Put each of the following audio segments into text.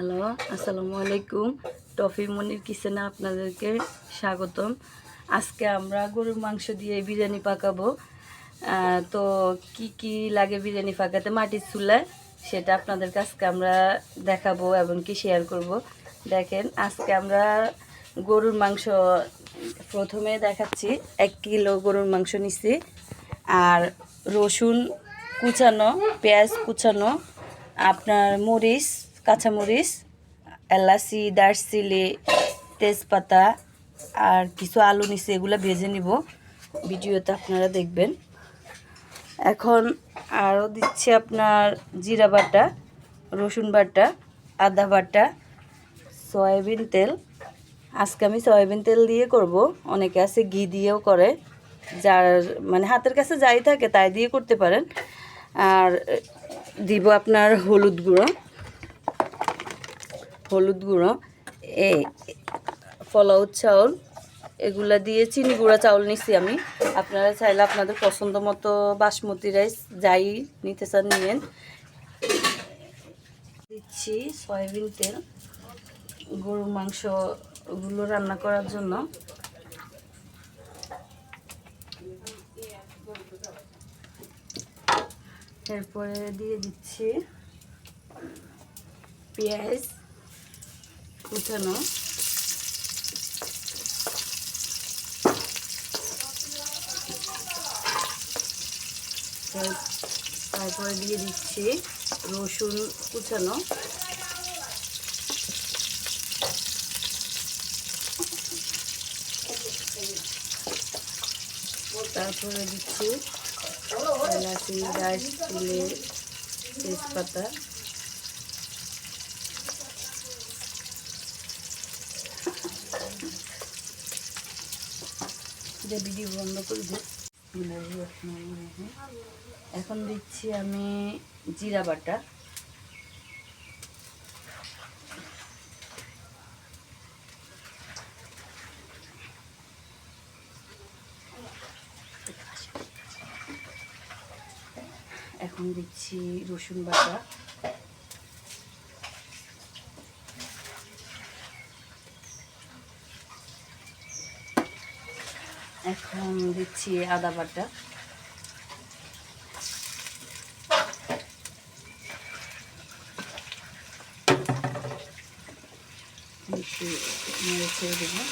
Hello, আসসালামু আলাইকুম। Toffee মনির কিচেনে আপনাদেরকে স্বাগতম। আজকে আমরা গরুর মাংস দিয়ে বিরিয়ানি পাকাবো। তো কি কি লাগে বিরিয়ানি পাকাতে মাটির চুলায়, সেটা আপনাদের কাছে আমরা দেখাবো এবং কি শেয়ার করব। দেখেন, আজকে আমরা গরুর মাংস প্রথমে দেখাচ্ছি। 1 কিলো গরুর মাংস নিছি, আর রসুন কুচানো, পেঁয়াজ কুচানো, আপনার মরিচ, কাঁচামরিচ, এলাচি, দারচিনি, তেজপাতা আর কিছু আলু নিচে, এগুলো ভেজে নিব। ভিডিওতে আপনারা দেখবেন। এখন আরও দিচ্ছি আপনার জিরা বাটা, রসুন বাটা, আদা বাটা, সয়াবিন তেল। আজকে আমি সয়াবিন তেল দিয়ে করব, অনেকে আছে ঘি দিয়েও করে, যার মানে হাতের কাছে যাই থাকে তাই দিয়ে করতে পারেন। আর দিব আপনার হলুদ গুঁড়ো, এই ফলাউ চাউল, এগুলা দিয়ে চিনি গুঁড়া চাউল নিছি আমি। আপনারা চাইলে আপনাদের পছন্দ মতো বাসমতি রাইস যাই নিতে চান নিয়েন। দিচ্ছি সয়াবিন তেল গরুর মাংসগুলো রান্না করার জন্য। এরপরে দিয়ে দিচ্ছি পেঁয়াজ কুচানো, তারপরে দিয়ে দিচ্ছি রসুন কুচানো, তারপরে দিচ্ছি এলাচি, দারচিনি, তেজপাতা, ভিডিও বন্ধ করে দিই। এখন দিচ্ছি আমি জিরা বাটা, এখন দিচ্ছি রসুন বাটা, এখন দিচ্ছি আদা বাটা, একটু নেড়ে ছেড়ে দেবো।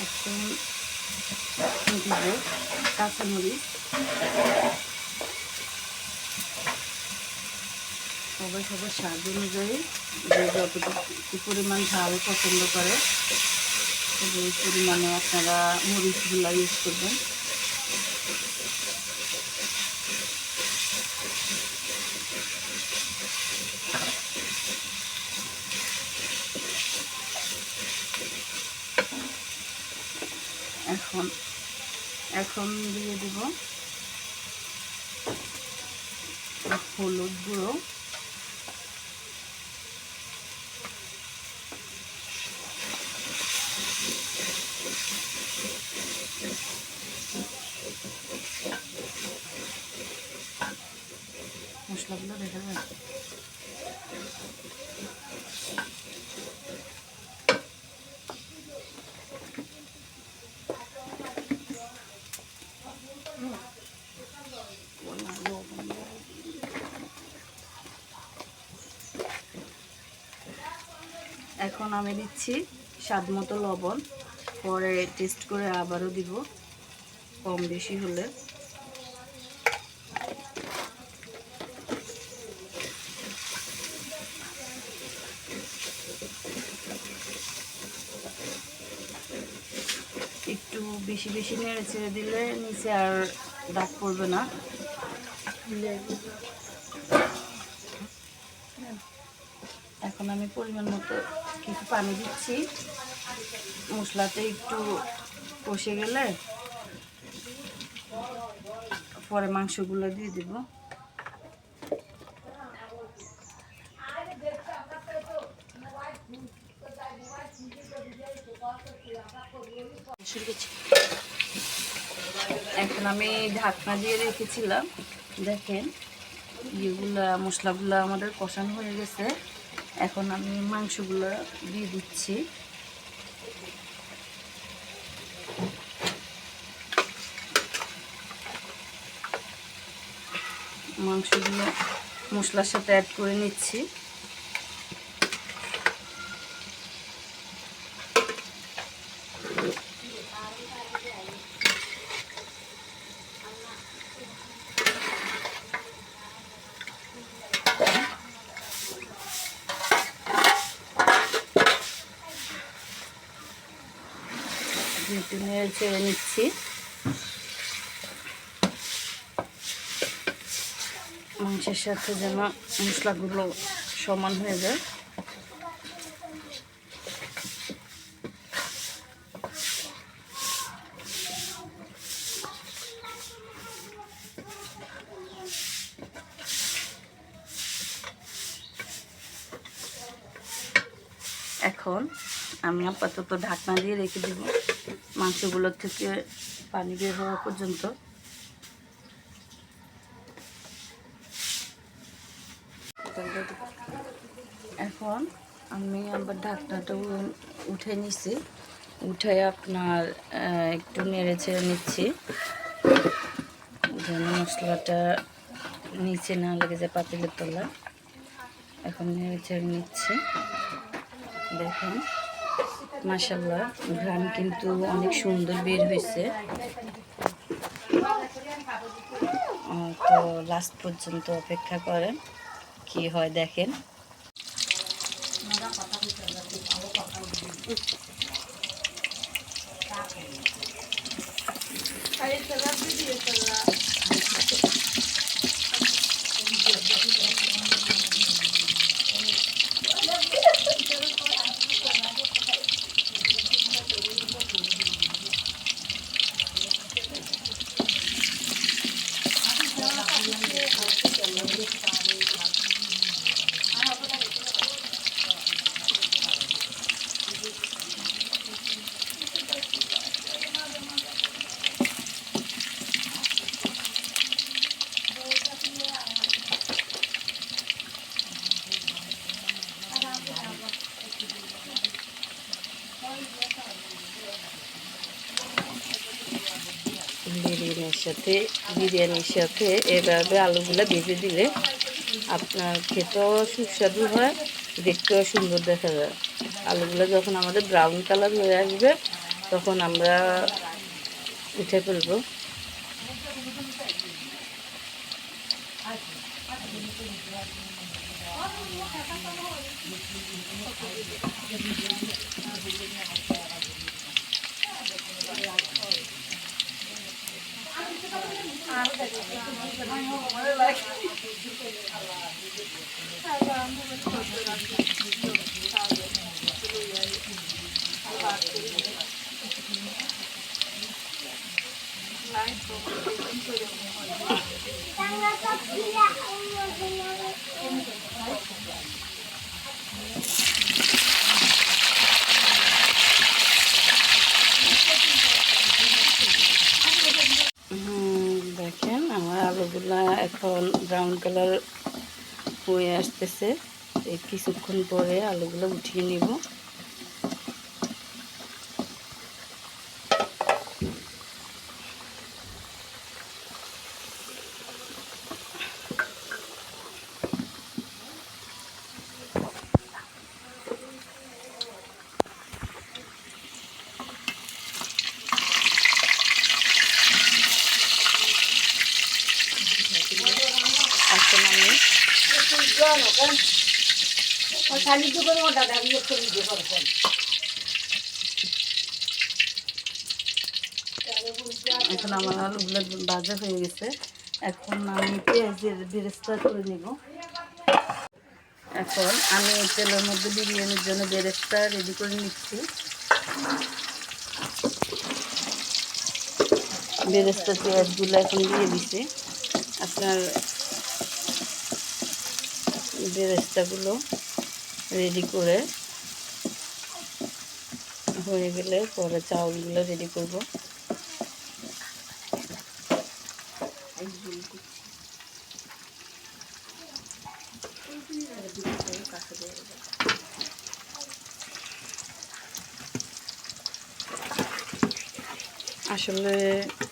এখন দিব কাঁচামরিচ, সবাই সবার স্বাদ অনুযায়ী যে যতটুকু পরিমাণ ঝাল পছন্দ করে সেই পরিমাণে আপনারা মরিচগুলো ইউজ করবেন। এখন দিয়ে দিব হলুদ গুঁড়ো, মশলাগুলো দেখা যায়। এখন আমি দিচ্ছি স্বাদ মতো লবণ, পরে টেস্ট করে আবারও দিব কম বেশি হলে। একটু বেশি বেশি নেড়ে ছেড়ে দিলে নিচে আর দাগ পড়বে না। এখন আমি পরিমাণ মতো কিছু পানি দিচ্ছি। মশলাতে একটু কষে গেলে পরে মাংসগুলো দিয়ে দেব। এখন আমি ঢাকনা দিয়ে রেখেছিলাম, দেখেন ইয়েগুলা মশলাগুলো আমাদের কষানো হয়ে গেছে। এখন আমি মাংসগুলো দিয়ে দিচ্ছি। মাংসগুলো মশলার সাথে অ্যাড করে নিচ্ছি। একটু নেড়ে ছেড়ে নিচ্ছি। মাংসের সাথে যেন মশলাগুলো সমান হয়ে যায়। এখন আমি আপাতত ঢাকনা দিয়ে রেখে দেব মাংসগুলোর থেকে পানি বের হওয়া পর্যন্ত। এখন আমি আবার ঢাকনাটা উঠে নিছি, উঠে আপনার একটু নেড়ে ছেড়ে নিচ্ছি যেন মশলাটা নিচে না লেগে যায় পাতিলের তলায়। এখন নেড়ে ছেড়ে নিচ্ছি। দেখেন মাশাআল্লাহ ঘ্রাণ কিন্তু অনেক সুন্দর বের হয়েছে। তো লাস্ট পর্যন্ত অপেক্ষা করেন কি হয় দেখেন। বিরিয়ানির সাথে এভাবে আলুগুলো ভেজে দিলে আপনার খেতেও সুস্বাদু হয়, দেখতেও সুন্দর দেখা যায়। আলুগুলো যখন আমাদের ব্রাউন কালার হয়ে আসবে তখন আমরা উঠে ফেলবো। দেখেন আমার আলুগুলা এখন ব্রাউন কালার হয়ে আসতেছে। এই কিছুক্ষণ পরে আলুগুলো উঠিয়ে নিব। এখন আমার আলুগুলো ভাজা হয়ে গেছে। এখন আমি পেঁয়াজের বেরেস্তা করে নেব। এখন আমি তেলের মধ্যে বিরিয়ানির জন্য বেরেস্তা রেডি করে নিচ্ছি। বেরেস্তা পেঁয়াজগুলো এখন দিয়ে দিচ্ছি। আপনার বেরেস্তাগুলো রেডি করে হয়ে গেলে পরে চাউলগুলো রেডি করব। আসলে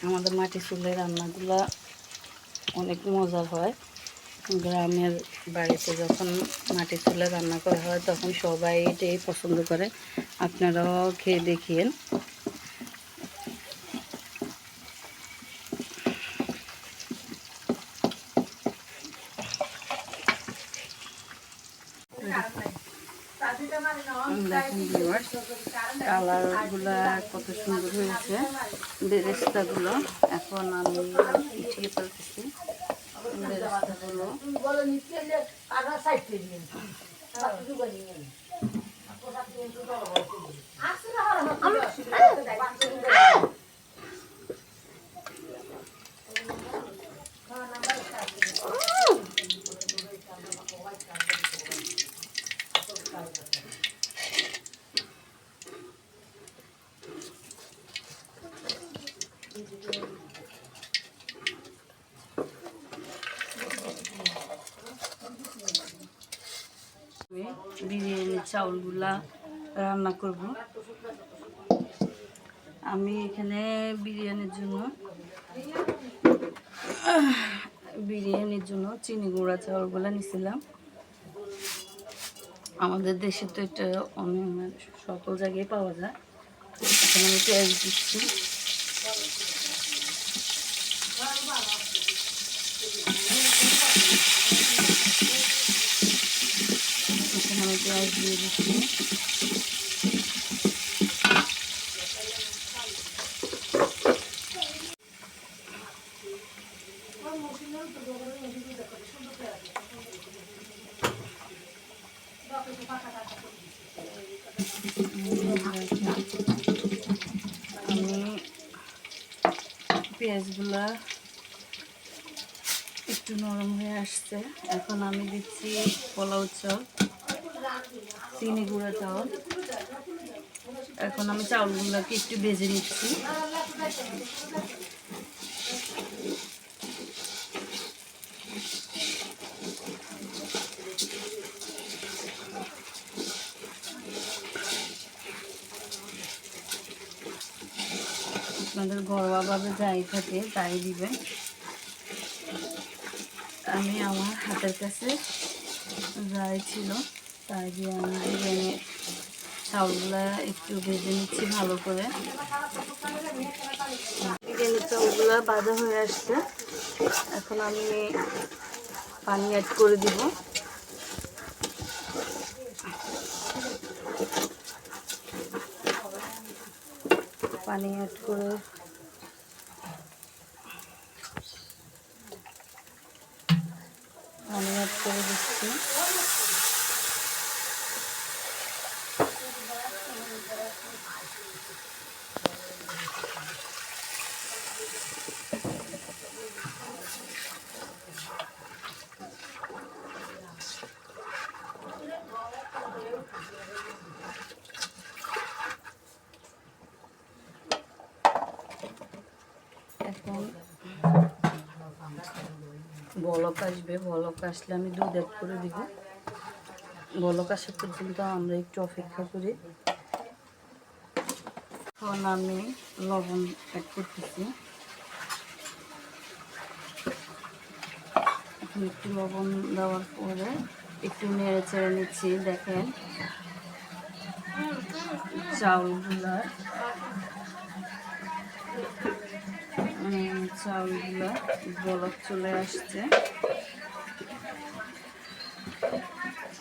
আমাদের মাটি চুলের রান্নাগুলো অনেক মজার হয়। গ্রামের বাড়িতে যখন মাটি চুলে রান্না করা হয় তখন সবাই এটাই পছন্দ করে। আপনারাও খেয়ে দেখিয়েন। কালারগুলা কত সুন্দর হয়েছে বেরেস্তাগুলো। এখন আমি উঠিয়ে ফেলতেছি বেরেস্তাগুলো। বিরিয়ানির চাউলগুলা রান্না করব। আমি এখানে বিরিয়ানির জন্য চিনি গুঁড়া চাউলগুলো নিছিলাম। আমাদের দেশে তো এটা অনেক সকল জায়গায় পাওয়া যায়। এখন আমি পেঁয়াজ দিচ্ছি। এখন আমি পেঁয়াজ দিয়ে দিচ্ছি। আমি পেঁয়াজগুলা একটু নরম হয়ে আসছে। এখন আমি দিচ্ছি পোলাও চাল, চিনি গুঁড়া চাউল। এখন আমি চাউলগুলোকে একটু ভেজে নিচ্ছি। আপনাদের ঘরোয়াভাবে যাই থাকে তাই দিবেন। আমি আমার হাতের কাছে যাই ছিল তাই দিয়ে আমি বিরিয়ানি চাউলগুলো একটু ভেজে নিচ্ছি ভালো করে। বিরিয়ানির চাউলগুলো ভাজা হয়ে আসছে। এখন আমি পানি অ্যাড করে দিব। পানি অ্যাড করে দিচ্ছি। এখন বলক আসবে, বলক আসলে আমি দুধ অ্যাড করে দিব। বলক আসা পর্যন্ত আমরা একটু অপেক্ষা করি। এখন আমি লবণ অ্যাড করতেছি। এখন একটু লবণ দেওয়ার পরে একটু নেড়ে চেড়ে নিচ্ছি। দেখেন চাউলগুলো বলক চলে আসছে।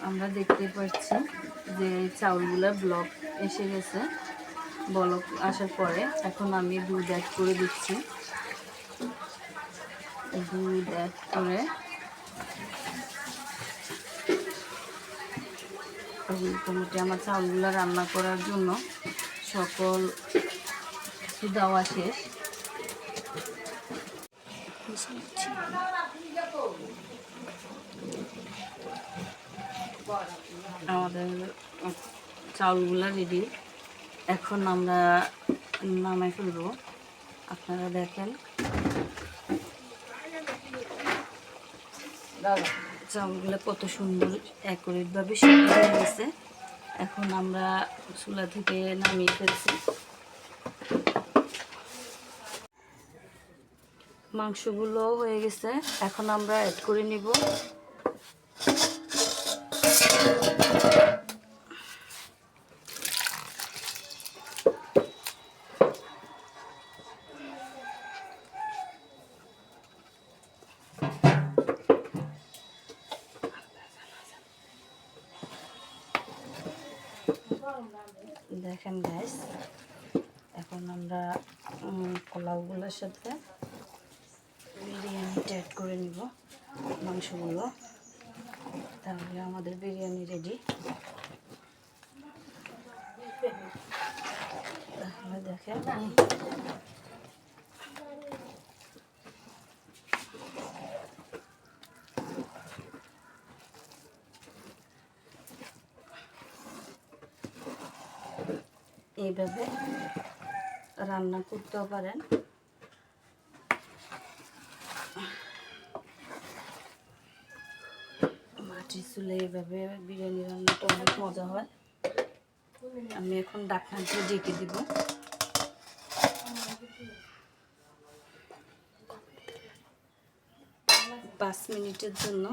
আমরা দেখতে পাচ্ছি যে চাউলগুলো ব্লক এসে গেছে বলক আসার পরে। এখন আমি দুধ অ্যাড করে দিচ্ছি। দুধ অ্যাড করে মোটামুটি আমার চাউলগুলো রান্না করার জন্য সকল কিছু দেওয়া শেষ। আমাদের চাউলগুলো রেডি, এখন আমরা নামাই ফেলবো। আপনারা দেখেন চাউলগুলো কত সুন্দর অ্যাকুরেটভাবে সিদ্ধ হয়ে গেছে। এখন আমরা চুলা থেকে নামিয়ে ফেলছি। মাংসগুলো হয়ে গেছে, এখন আমরা অ্যাড করে নিব। দেখেন গাইস, এখন আমরা পোলাওগুলোর সাথে বিরিয়ানিটা অ্যাড করে নিব, মাংসগুলো, তাহলে আমাদের বিরিয়ানি রেডি। তাহলে দেখেন এইভাবে রান্না করতেও পারেন। মাটির চুলে এইভাবে বিরিয়ানি রান্নাটা অনেক মজা হয়। আমি এখন ঢাকনা দিয়ে ঢেকে দিব 5 মিনিটের জন্য।